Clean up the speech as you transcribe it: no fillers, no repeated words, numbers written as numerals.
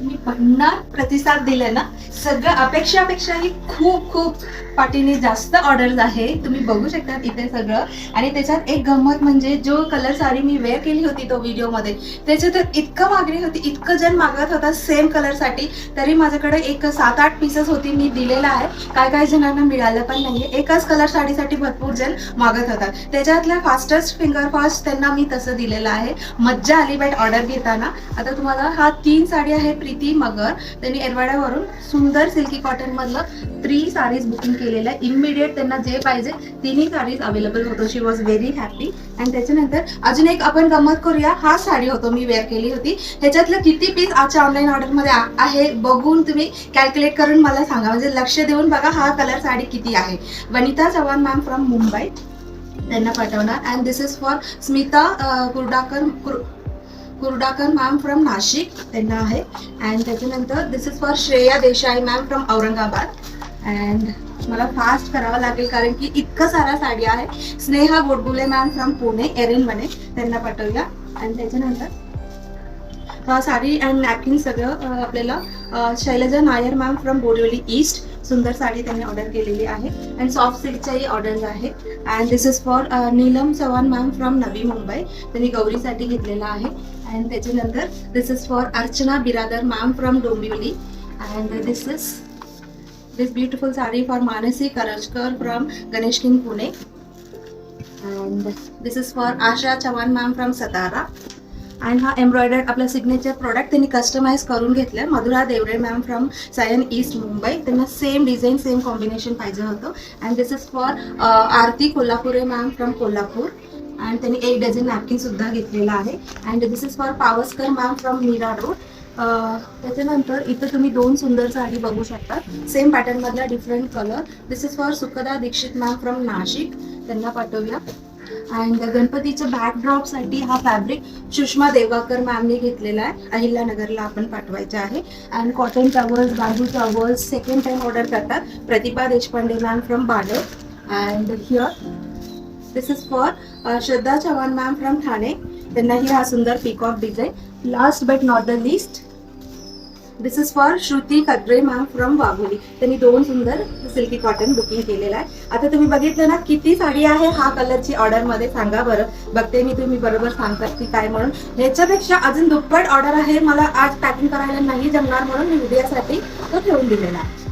तुम्ही भन्नाट प्रतिसाद दिलाय ना, सगळं अपेक्षापेक्षाही खूप खूप पाठीने जास्त ऑर्डर्स आहे. तुम्ही बघू शकता इथे सगळं. आणि त्याच्यात एक गंमत म्हणजे जो कलर साडी मी वेअर केली होती तो व्हिडिओमध्ये, त्याच्यात इतकं मागणी होती, इतकं जण मागत होता सेम कलरसाठी, तरी माझ्याकडे एक 7-8 पीसेस होती, मी दिलेला आहे. काय जणांना मिळालं पण नाहीये. एकाच कलर साडीसाठी भरपूर जण मागत होतात. त्याच्यातल्या फास्टेस्ट फिंगर फास्ट त्यांना मी तसं दिलेलं आहे. मज्जा आली बाईट ऑर्डर घेताना. आता तुम्हाला हा 3 साडी आहे प्रीती मगर, त्यांनी एरवाड्यावरून सुंदर सिल्की कॉटन मधलं 3 साडीज बुकिंग केलेलं आहे. इमिडिएट त्यांना जे पाहिजे तिन्ही साडीज अवेलेबल होतो. शी वॉज व्हेरी हॅपी. आणि त्याच्यानंतर अजून एक आपण गंमत करूया. हा साडी होतो मी वेअर केली होती. ह्याच्यातलं किती पीस आजच्या ऑनलाईन ऑर्डर मध्ये आहे बघून तुम्ही कॅल्क्युलेट करून मला सांगा, म्हणजे लक्ष देऊन बघा हा कलर साडी किती आहे. वनिता चव्हाण मॅम फ्रॉम मुंबई त्यांना पाठवणार. And this is for Smita कुर्डाकर ma'am from Nashik त्यांना आहे. अँड त्याच्यानंतर दिस is for Shreya Desai ma'am from Aurangabad. And मला फास्ट करावं लागेल कारण की इतकं सारा साडी आहे. स्नेहा गोडबुले मॅम फ्रॉम पुणे एरनमने त्यांना पाठवूया. आणि त्याच्यानंतर साडी अँड नॅपकिन सगळं आपल्याला Shailaja Nair ma'am from Borivali east सुंदर साडी त्यांनी ऑर्डर केलेली आहे. अँड सॉफ्ट सिल्कच्याही ऑर्डर्स आहे. And this is for Neelam Chavan ma'am from Navi Mumbai, त्यांनी गौरीसाठी घेतलेला आहे. अँड त्याच्यानंतर दिस इज फॉर अर्चना बिरादर ma'am from Dombivli. And this beautiful saree for Manasi Karajkar from Ganesh King Pune. And this is for Asha Chavan ma'am from Satara. And हा embroidered आपला signature product त्यांनी customize करून घेतलं. Madhura Deore ma'am from Sion east Mumbai, त्यांना same design same combination पाहिजे होतं. And this is for Aarti Kolhapure ma'am from Kolhapur. And त्यांनी 1 dozen napkin सुद्धा घेतलेला आहे. And this is for Pawaskar ma'am from Mira road. त्याच्यानंतर इथं तुम्ही 2 सुंदर साडी बघू शकता, सेम पॅटर्न मधला different colour. This is for Sukhada Dikshit ma'am from Nashik, त्यांना पाठवूया. अँड गणपतीच्या बॅकड्रॉपसाठी हा फॅब्रिक सुषमा देवगाकर मॅमने घेतलेला आहे. अहिल्यानगरला आपण पाठवायचे आहे. And cotton towels, bamboo towels second time order करतात. प्रतिभा देशपांडे मॅम फ्रॉम बाडर. And here this is for Shraddha Chavan ma'am from Thane, त्यांनाही हा सुंदर peacock design. Last but not the least, this is for Shruti Katre ma'am from Wagholi, त्यांनी 2 सुंदर सिल्की कॉटन बुकिंग केलेला आहे. आता तुम्ही बघितलं ना किती साडी आहे हा कलरची ऑर्डर मध्ये, सांगा बरं. बघते मी तुम्ही बरोबर सांगतात की काय म्हणून. ह्याच्यापेक्षा अजून दुप्पट ऑर्डर आहे. मला आज पॅकिंग करायला नाही जमणार म्हणून मी उद्यासाठी तो ठेवून दिलेला आहे.